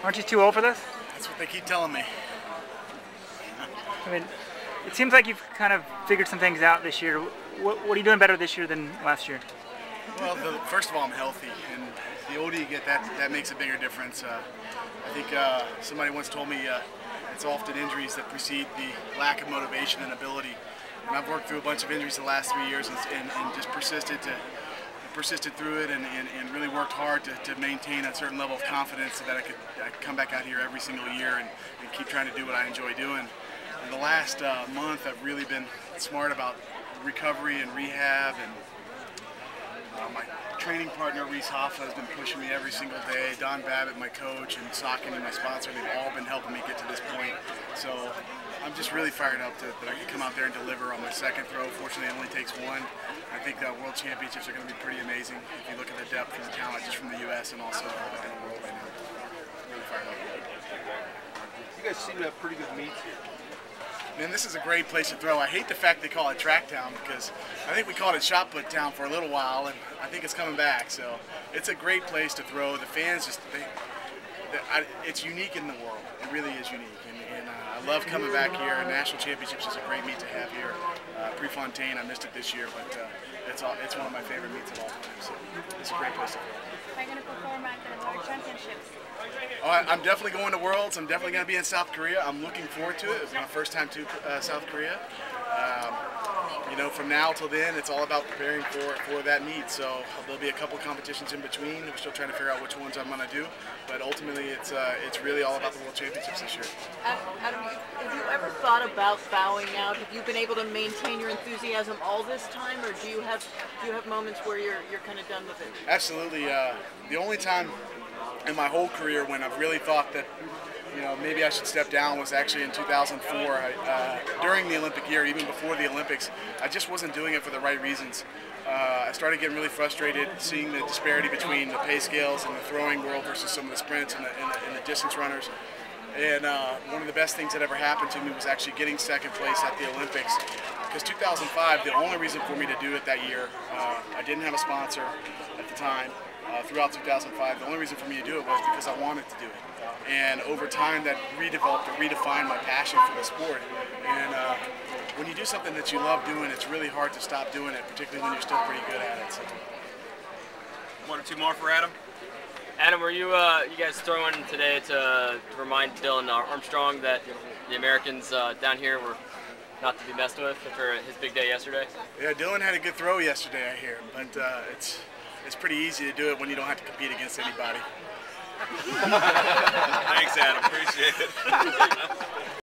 Aren't you too old for this? That's what they keep telling me. I mean, it seems like you've kind of figured some things out this year. What are you doing better this year than last year? Well, first of all, I'm healthy, and the older you get, that makes a bigger difference. I think somebody once told me it's often injuries that precede the lack of motivation and ability. And I've worked through a bunch of injuries the last 3 years and just persisted through it and really worked hard to maintain a certain level of confidence so that I could come back out here every single year and keep trying to do what I enjoy doing. In the last month, I've really been smart about recovery and rehab, and my training partner, Reese Hoffa, has been pushing me every single day. Don Babbitt, my coach, and Socken, my sponsor, they've all been helping me get to this point. So I'm just really fired up that I can come out there and deliver on my second throw. Fortunately, it only takes one. I think World Championships are going to be pretty amazing if you look at the depth and the talent just from the U.S. and also in the world right now. Really fired up. You guys seem to have pretty good meets here. Man, this is a great place to throw. I hate the fact they call it Track Town because I think we called it Shot Put Town for a little while, and I think it's coming back. So it's a great place to throw. The fans it's unique in the world. It really is unique, and I love coming back here. National Championships is a great meet to have here. Prefontaine, I missed it this year, but it's one of my favorite meets of all time. So it's a great place to throw. Are you going to perform at the World Championships? Oh, I'm definitely going to Worlds. I'm definitely going to be in South Korea. I'm looking forward to it. It's my first time to South Korea. You know, from now till then, it's all about preparing for that meet. So there'll be a couple competitions in between. We're still trying to figure out which ones I'm going to do. But ultimately, it's really all about the World Championships this year. Adam, have you ever thought about bowing out? Have you been able to maintain your enthusiasm all this time, or do you have moments where you're kind of done with it? Absolutely. The only time in my whole career when I've really thought that, you know, maybe I should step down was actually in 2004. During the Olympic year, even before the Olympics, I just wasn't doing it for the right reasons. I started getting really frustrated seeing the disparity between the pay scales and the throwing world versus some of the sprints and the distance runners. And one of the best things that ever happened to me was actually getting second place at the Olympics. Because 2005, the only reason for me to do it that year, I didn't have a sponsor at the time. Throughout 2005, the only reason for me to do it was because I wanted to do it. And over time, that redeveloped or redefined my passion for the sport. And when you do something that you love doing, it's really hard to stop doing it, particularly when you're still pretty good at it. So. One or two more for Adam. Adam, were you guys throwing today to remind Dylan Armstrong that the Americans down here were not to be messed with after his big day yesterday? Yeah, Dylan had a good throw yesterday, I hear, but it's pretty easy to do it when you don't have to compete against anybody. Thanks, Adam. Appreciate it.